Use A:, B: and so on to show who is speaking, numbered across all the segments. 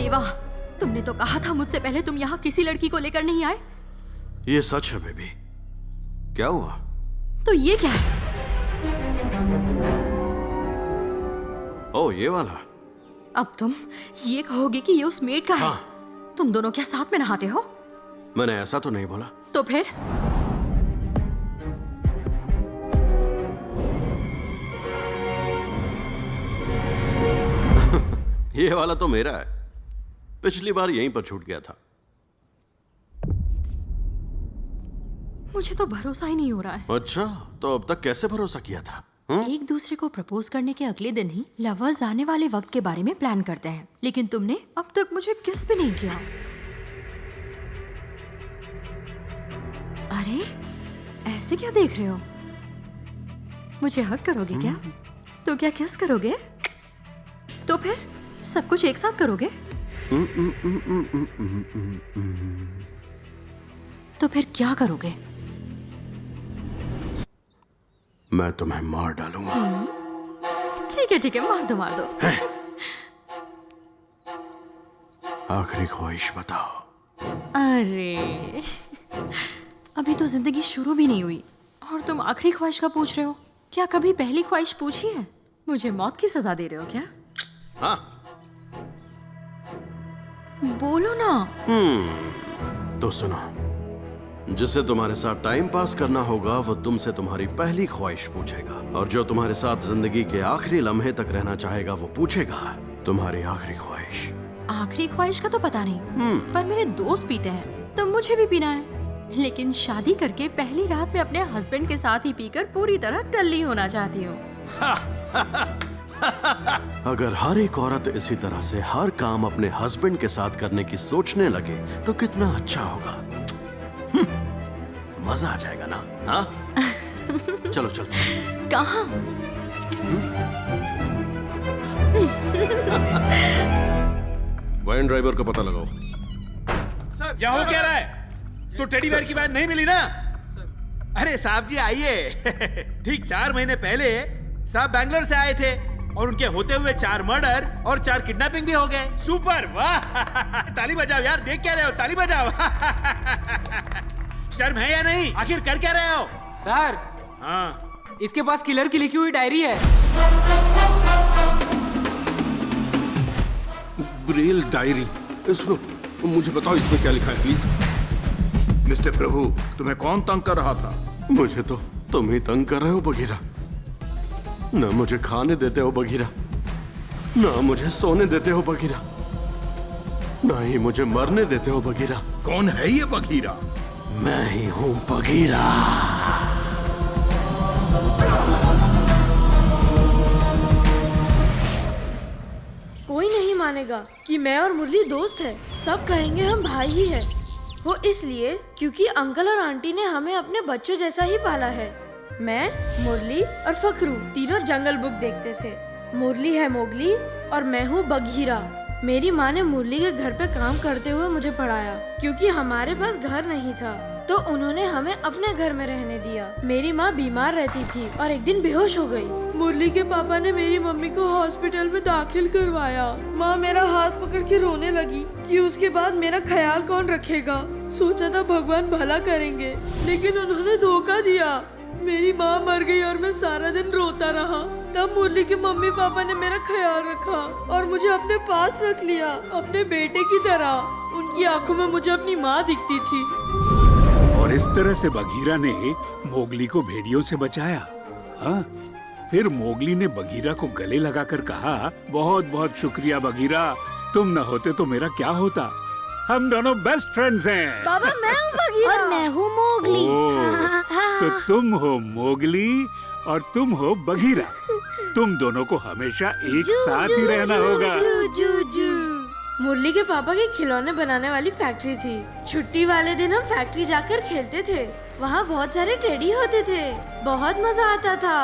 A: देवा, तुमने तो कहा था मुझसे पहले तुम यहाँ किसी लड़की को लेकर नहीं आए।
B: ये सच है बेबी। क्या हुआ?
A: तो ये क्या है?
B: ओ, ये वाला।
A: अब तुम ये कहोगे कि ये उस मेड का है?
B: हाँ।
A: तुम दोनों क्या साथ में नहाते हो?
B: मैंने ऐसा तो नहीं बोला।
A: तो फिर?
B: ये वाला तो मेरा है। पिछली बार यहीं पर छूट गया था।
A: मुझे तो भरोसा ही नहीं हो रहा है।
B: अच्छा, तो अब तक कैसे भरोसा किया था?
A: एक दूसरे को प्रपोज करने के अगले दिन ही लवर्स आने वाले वक्त के बारे में प्लान करते हैं, लेकिन तुमने अब तक मुझे किस भी नहीं किया। अरे, ऐसे क्या देख रहे हो? मुझे हग करोगे क्या? तो क्या किस करोगे? तो फिर सब कुछ एक साथ करोगे? तो फिर क्या करोगे?
B: मैं तुम्हें मार डालूंगा।
A: ठीक है, मार दो मार दो।
B: आखिरी ख्वाहिश बताओ।
A: अरे, अभी तो जिंदगी शुरू भी नहीं हुई और तुम आखिरी ख्वाहिश का पूछ रहे हो? क्या कभी पहली ख्वाहिश पूछी है? मुझे मौत की सजा दे रहे हो क्या?
B: हाँ।
A: बोलो ना।
B: तो सुनो, जिसे तुम्हारे साथ टाइम पास करना होगा वो तुमसे तुम्हारी पहली ख्वाहिश पूछेगा, और जो तुम्हारे साथ जिंदगी के आखिरी लम्हे तक रहना चाहेगा वो पूछेगा तुम्हारी आखिरी ख्वाहिश।
A: आखिरी ख्वाहिश का तो पता नहीं, पर मेरे दोस्त पीते हैं तो मुझे भी पीना है। लेकिन शादी करके पहली रात में अपने हस्बैंड के साथ ही पीकर पूरी तरह टल्ली होना चाहती हूँ।
B: अगर हर एक औरत इसी तरह से हर काम अपने हस्बैंड के साथ करने की सोचने लगे तो कितना अच्छा होगा। मजा आ जाएगा ना? हाँ? चलो चलते हैं।
A: कहाँ?
C: वाइन ड्राइवर का पता लगाओ।
D: सर, क्या हो क्या रहा है? तो टेडी बेयर की बात नहीं मिली ना? अरे साहब जी आइए। ठीक 4 महीने पहले साहब बैंगलोर से आए थे और उनके होते हुए 4 मर्डर और 4 किडनैपिंग भी हो गए। सुपर, वाह। ताली बजाओ यार, देख क्या रहे हो? ताली बजाओ। शर्म है या नहीं? आखिर कर क्या रहे हो?
E: सर,
D: हाँ,
E: इसके पास किलर की लिखी हुई डायरी है।
C: Braille diary. सुनो, मुझे बताओ इसमें क्या लिखा है प्लीज।
F: मिस्टर प्रभु, तुम्हें कौन तंग कर रहा था?
B: मुझे तो तुम ही तंग कर रहे हो बगीरा। ना मुझे खाने देते हो बगीरा, ना मुझे सोने देते हो बगीरा, ना ही मुझे मरने देते हो बगीरा।
F: कौन है ये बघीरा?
B: मैं ही हूँ बगीरा।
G: कोई नहीं मानेगा कि मैं और मुरली दोस्त है। सब कहेंगे हम भाई ही है। वो इसलिए क्योंकि अंकल और आंटी ने हमें अपने बच्चों जैसा ही पाला है। मैं, मुरली और फकरू तीनों जंगल बुक देखते थे। मुरली है मोगली और मैं हूँ बघीरा। मेरी माँ ने मुरली के घर पे काम करते हुए मुझे पढ़ाया, क्योंकि हमारे पास घर नहीं था तो उन्होंने हमें अपने घर में रहने दिया। मेरी माँ बीमार रहती थी और एक दिन बेहोश हो गई। मुरली के पापा ने मेरी मम्मी को हॉस्पिटल में दाखिल करवाया। माँ मेरा हाथ पकड़ के रोने लगी कि उसके बाद मेरा ख्याल कौन रखेगा। सोचा था भगवान भला करेंगे, लेकिन उन्होंने धोखा दिया। मेरी माँ मर गई और मैं सारा दिन रोता रहा। तब मुरली के मम्मी पापा ने मेरा ख्याल रखा और मुझे अपने पास रख लिया, अपने बेटे की तरह। उनकी आंखों में मुझे अपनी माँ दिखती थी।
H: और इस तरह से बघीरा ने मोगली को भेड़ियों से बचाया। हाँ, फिर मोगली ने बघीरा को गले लगाकर कहा, बहुत बहुत शुक्रिया बघीरा, तुम न होते तो मेरा क्या होता। हम दोनों बेस्ट फ्रेंड्स हैं।
G: बाबा मैं हूँ बघीरा और मैं हूँ मोगली।
H: तो तुम हो मोगली और तुम हो बघीरा। तुम दोनों को हमेशा एक साथ ही रहना होगा।
G: मुरली के पापा की खिलौने बनाने वाली फैक्ट्री थी। छुट्टी वाले दिन हम फैक्ट्री जाकर खेलते थे। वहाँ बहुत सारे टेडी होते थे, बहुत मजा आता था।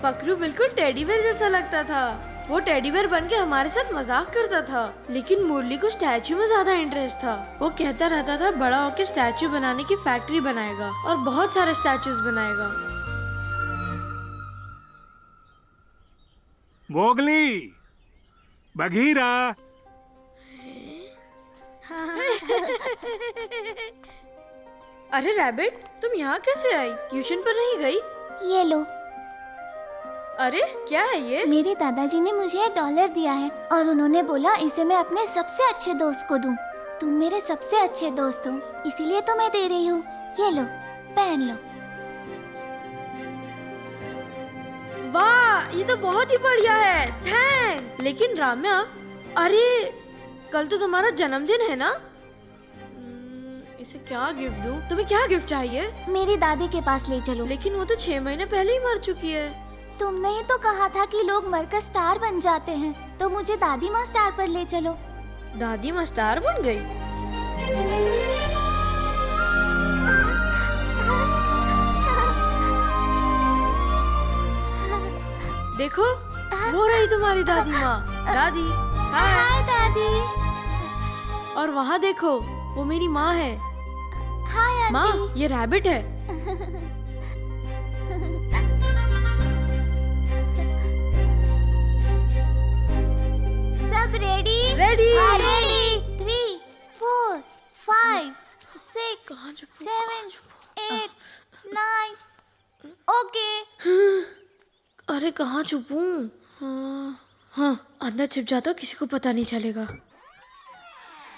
G: फकरू बिल्कुल टेडी बेयर जैसा लगता था। वो टेडी बेयर बन के हमारे साथ मजाक करता था, लेकिन मुरली को स्टैचू में ज्यादा इंटरेस्ट था। वो कहता रहता था बड़ा होकर स्टैचू बनाने की फैक्ट्री बनाएगा और बहुत सारे स्टैचूज बनाएगा।
H: मोगली, बघीरा,
G: अरे रैबिट, तुम यहाँ कैसे आई? ट्यूशन पर नहीं गई?
I: ये लो,
G: अरे क्या है ये?
I: मेरे दादाजी ने मुझे $1 दिया है और उन्होंने बोला इसे मैं अपने सबसे अच्छे दोस्त को दूं। तुम मेरे सबसे अच्छे दोस्त हो, इसीलिए तो मैं दे रही हूँ। ये लो, पहन लो।
G: वाह, ये तो बहुत ही बढ़िया है, थैंक। लेकिन राम्या, अरे कल तो तुम्हारा जन्मदिन है ना? इसे क्या गिफ्ट दूं? तुम्हें क्या गिफ्ट चाहिए?
I: मेरी दादी के पास ले चलो।
G: लेकिन वो तो 6 महीने पहले ही मर चुकी है।
I: तुमने ही तो कहा था कि लोग मरकर स्टार बन जाते हैं, तो मुझे दादी माँ स्टार पर ले चलो।
G: दादी माँ स्टार बन गई? देखो, वो रही तुम्हारी दादी माँ। दादी,
I: हाय दादी।
G: और वहाँ देखो, वो मेरी माँ है।
I: हाय
G: माँ,
I: आंटी।
G: ये रैबिट है।
I: सब रेडी?
G: रेडी।
I: रेडी। 3, 4, 5, 6, 7, 8, 9। ओके।
G: अरे कहाँ छुपूं? हाँ, अंदर छिप जाता हूँ, किसी को पता नहीं चलेगा।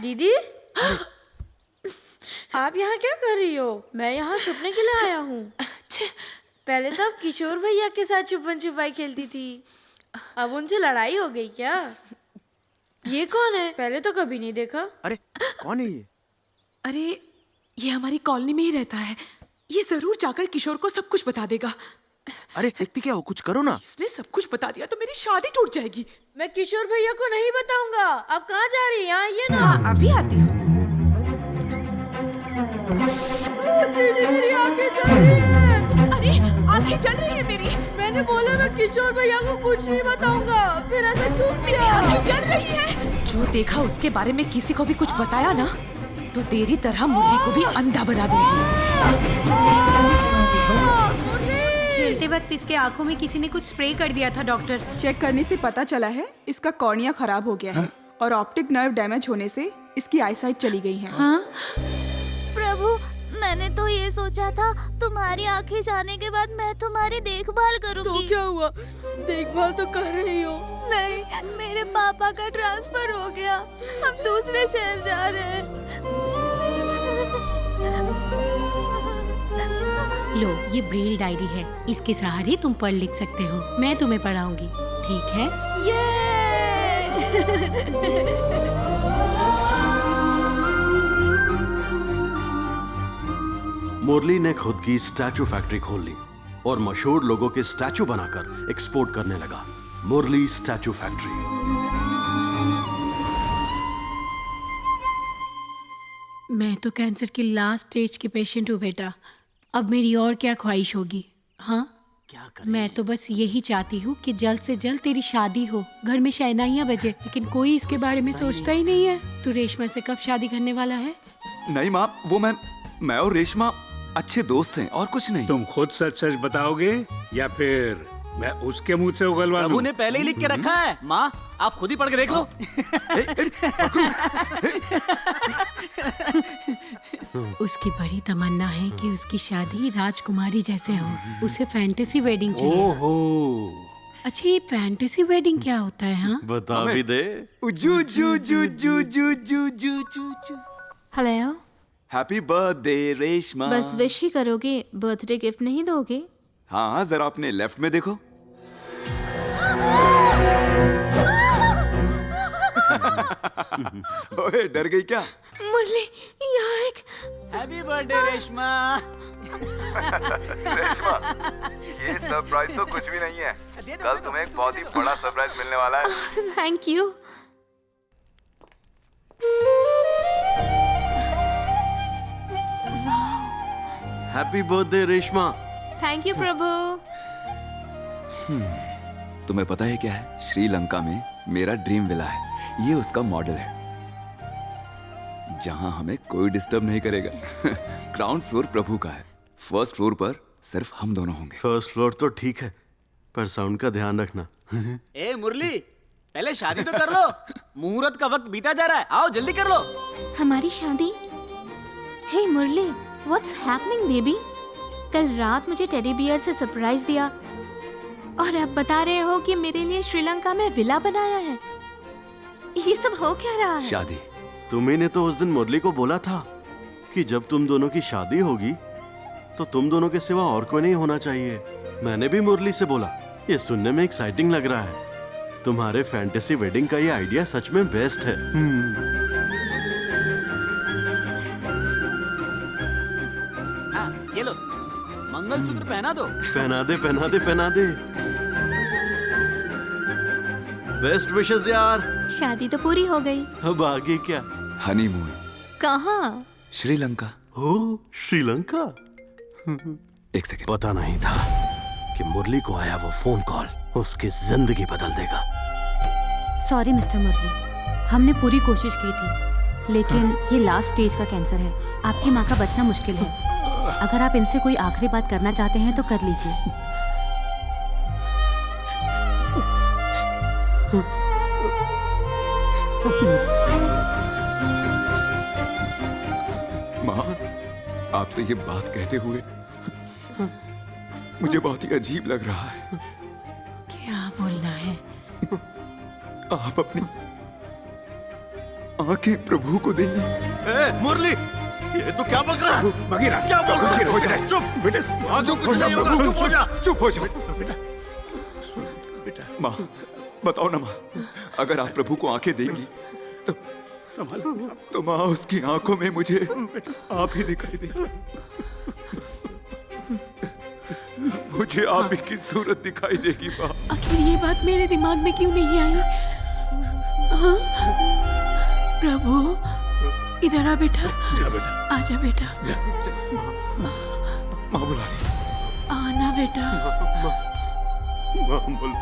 G: दीदी, आप यहाँ क्या कर रही हो? मैं यहाँ छुपने के लिए आया हूँ। पहले तो आप किशोर भैया के साथ छुपन छुपाई खेलती थी, अब उनसे लड़ाई हो गई क्या? ये कौन है? पहले तो कभी नहीं देखा।
J: अरे कौन है ये?
K: अरे ये हमारी कॉलोनी में ही रहता है, ये जरूर जाकर किशोर को सब कुछ बता देगा।
J: अरे देखती क्या हो, कुछ करो ना।
K: इसने सब कुछ बता दिया तो मेरी शादी टूट जाएगी।
G: मैं किशोर भैया को नहीं बताऊंगा। आप कहाँ जा रही हैं? यहाँ आइए ना।
K: हाँ, अभी आती हूँ।
G: दीदी, मेरी आंखें जल रही हैं।
K: अरे आंखें जल रही है मेरी।
G: मैंने बोला मैं किशोर भैया को कुछ नहीं बताऊंगा, फिर ऐसा क्यों किया?
K: आंखें जल रही है। जो देखा उसके बारे में किसी को भी कुछ बताया ना, तो तेरी तरह मुरली को भी अंधा बना दूंगी।
L: खेलते वक्त इसके आंखों में किसी ने कुछ स्प्रे कर दिया था डॉक्टर।
M: चेक करने से पता चला है इसका कॉर्निया खराब हो गया है और ऑप्टिक नर्व डैमेज होने से इसकी आईसाइट चली गई है।
L: हाँ?
I: प्रभु, मैंने तो ये सोचा था तुम्हारी आंखें जाने के बाद मैं तुम्हारी देखभाल करूंगी।
G: तो क्या हुआ? देखभाल तो कर रही हो।
I: नहीं, मेरे पापा का ट्रांसफर हो गया, हम दूसरे शहर जा रहे हैं।
L: लो, ये ब्रेल डायरी है, इसके सहारे तुम पढ़ लिख सकते हो। मैं तुम्हें पढ़ाऊंगी, ठीक है?
B: मुरली ने खुद की स्टैचू फैक्ट्री खोल ली और मशहूर लोगों के स्टैचू बनाकर एक्सपोर्ट करने लगा। मुरली स्टैचू फैक्ट्री।
L: मैं तो कैंसर की लास्ट स्टेज के पेशेंट हूँ बेटा, अब मेरी और क्या ख्वाहिश होगी? हाँ,
B: क्या करें?
L: मैं तो बस यही चाहती हूँ कि जल्द से जल्द तेरी शादी हो, घर में शहनाइयाँ बजे, लेकिन कोई इसके बारे में सोचता ही नहीं है। तू रेशमा से कब शादी करने वाला है?
J: नहीं माँ, वो मैं और रेशमा अच्छे दोस्त हैं और कुछ नहीं।
H: तुम खुद सच सच बताओगे या फिर मैं उसके मुंह से उगलवा लूं?
E: प्रभु ने पहले ही लिख के रखा है। माँ, आप खुद ही पढ़ के देख लो।
L: उसकी बड़ी तमन्ना है कि उसकी शादी राजकुमारी जैसे हो। उसे फैंटेसी वेडिंग चाहिए।
H: ओहो,
L: अच्छा, ये फैंटेसी वेडिंग क्या होता है? हाँ,
B: बता भी दे।
J: जू जू जू जू जू जू जू जू।
A: Hello,
J: happy birthday Reshma.
A: बस विश ही करोगे, बर्थडे गिफ्ट नहीं दोगे?
J: हाँ, जरा अपने लेफ्ट में देखो। ओए, डर गई क्या?
G: मुरली, यहाँ एक
E: हैप्पी बर्थडे रेशमा।
N: रेशमा, ये सरप्राइज तो कुछ भी नहीं है। कल तुम्हें एक बहुत ही बड़ा सरप्राइज मिलने वाला है।
A: Thank you.
B: Happy birthday Reshma.
A: Thank you Prabhu.
J: तुम्हें पता है क्या है? श्रीलंका में मेरा ड्रीम विला है, ये उसका मॉडल है, जहां हमें कोई डिस्टर्ब नहीं करेगा। ग्राउंड फ्लोर प्रभु का है, फर्स्ट फ्लोर पर सिर्फ हम दोनों होंगे।
B: फर्स्ट फ्लोर तो ठीक है, पर साउंड का ध्यान रखना।
E: ए मुरली, पहले शादी तो कर लो। मुहूर्त का वक्त बीता जा रहा है, आओ जल्दी कर लो।
I: हमारी शादी
O: हे मुरली, व्हाट्स हैपनिंग बेबी? कल रात मुझे टेडी बियर से सरप्राइज दिया और अब बता रहे हो कि मेरे लिए श्रीलंका में विला बनाया है। ये सब हो क्या रहा है?
J: शादी।
B: तुम्ही ने तो उस दिन मुरली को बोला था कि जब तुम दोनों की शादी होगी तो तुम दोनों के सिवा और कोई नहीं होना चाहिए। मैंने भी मुरली से बोला, ये सुनने में एक्साइटिंग लग रहा है। तुम्हारे फैंटेसी वेडिंग का ये आइडिया सच में बेस्ट है।
E: हाँ, ये लो, मंगलसूत्र पहना दो।
B: पहना दे, पहना दे, पहना दे। बेस्ट विशेस यार।
O: शादी तो पूरी हो गई,
B: अब आगे क्या?
J: हनीमून।
O: कहाँ?
J: श्रीलंका।
B: ओ, श्रीलंका।
J: एक सेकंड।
B: पता नहीं था कि मुरली को आया वो फोन कॉल उसकी जिंदगी बदल देगा।
P: सॉरी मिस्टर मुरली, हमने पूरी कोशिश की थी, लेकिन ये लास्ट स्टेज का कैंसर है। आपकी माँ का बचना मुश्किल है। अगर आप इनसे कोई आखिरी बात करना चाहते हैं तो कर लीजिए।
J: माँ, आपसे ये बात कहते हुए मुझे बहुत ही अजीब लग रहा है।
L: क्या बोलना है?
J: आप अपनी आंखें प्रभु को देंगे।
B: मुरली, ये तो क्या बक रहा है?
H: बगीरा,
B: क्या बोल रहा है?
H: हो जाए।
B: चुप
H: बेटा,
B: चुप हो जा।
J: चुप हो जाओ। बेटा, माँ, बताओ ना माँ, अगर आप प्रभु को आंखें देंगी तो तो माँ उसकी आंखों में मुझे आप ही दिखाई देंगे। मुझे आप ही की सूरत दिखाई देगी माँ।
L: आखिर ये बात मेरे दिमाग में क्यों नहीं आई? हाँ? प्रभु, इधर आ बेटा।
H: जा बेटा।
L: आजा बेटा।
J: माँ बुला रही।
L: आना बेटा।
B: माँ बोलो।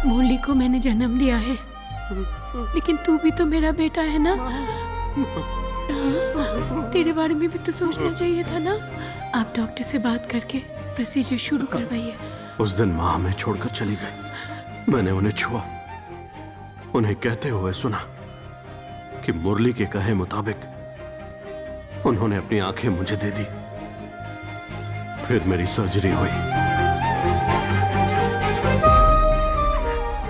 L: मुरली को मैंने जन्म दिया है, लेकिन तू भी तो मेरा बेटा है ना? तेरे बारे में भी तो सोचना चाहिए था ना? आप डॉक्टर से बात करके प्रोसीजर शुरू करवाइए।
B: उस दिन माँ हमें छोड़कर चली गई। मैंने उन्हें छुआ, उन्हें कहते हुए सुना कि मुरली के कहे मुताबिक उन्होंने अपनी आंखें मुझे दे दी। फिर मेरी सर्जरी हुई।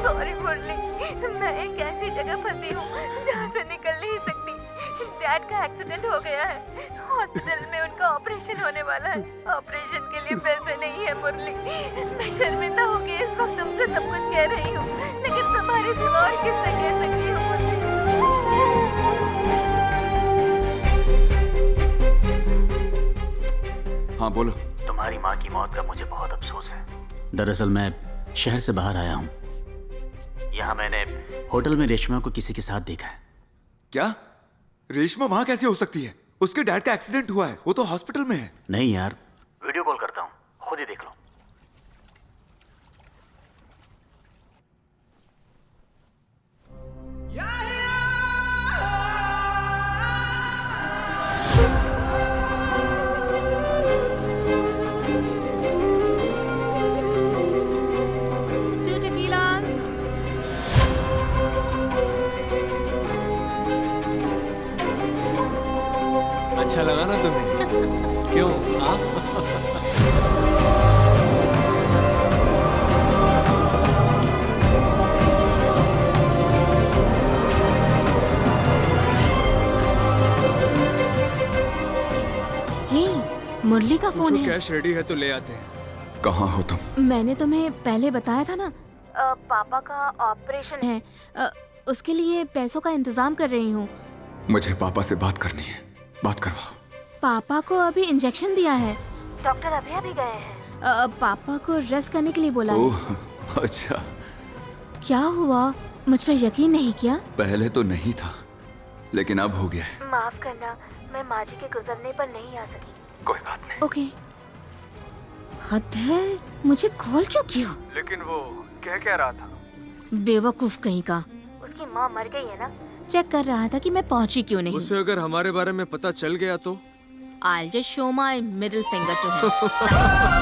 Q: सॉरी मुरली, मैं एक ऐसी जगह फंसी हूँ जहाँ से निकल नहीं सकती। डैड का एक्सीडेंट हो गया है, हॉस्पिटल में उनका ऑपरेशन होने वाला है। ऑपरेशन के लिए पैसे नहीं है मुरली। मैं शर्मिंदा होके इस वक्त तुमसे सब कुछ कह रही हूँ, लेकिन तुम्हारे सिवा और किससे कह सकती हूँ मुरली?
J: हाँ बोलो।
E: तुम्हारी माँ की मौत का मुझे बहुत अफसोस है। दरअसल मैं शहर से बाहर आया हूँ। यहाँ मैंने होटल में रेशमा को किसी के साथ देखा है।
J: क्या? रेशमा वहां कैसे हो सकती है? उसके डैड का एक्सीडेंट हुआ है, वो तो हॉस्पिटल में है।
E: नहीं यार, वीडियो कॉल करता हूँ, खुद ही देख लो।
R: अच्छा लगा ना तुम्हें? क्यों? हाँ?
O: हे, मुरली का फोन है।
R: कैश रेडी है तो ले आते हैं।
J: कहाँ हो तुम?
O: मैंने तुम्हें पहले बताया था ना, पापा का ऑपरेशन है। उसके लिए पैसों का इंतजाम कर रही हूँ।
J: मुझे पापा से बात करनी है, बात करवाओ।
O: पापा को अभी इंजेक्शन दिया है, डॉक्टर अभी गए हैं। पापा को रेस्ट करने के लिए बोला है।
J: ओह, अच्छा।
O: क्या हुआ? मुझ पर यकीन नहीं किया?
J: पहले तो नहीं था, लेकिन अब हो गया है।
Q: माफ करना, मैं माँ जी के गुजरने पर नहीं आ सकी।
J: कोई बात नहीं।
O: ओके। हद है, मुझे कॉल क्यों किया?
R: लेकिन वो क्या रहा था?
O: बेवकूफ कहीं का।
Q: उसकी माँ मर गई है ना?
O: चेक कर रहा था कि मैं पहुंची क्यों नहीं।
R: उससे अगर हमारे बारे में पता चल गया तो?
O: I'll just show my middle finger to him.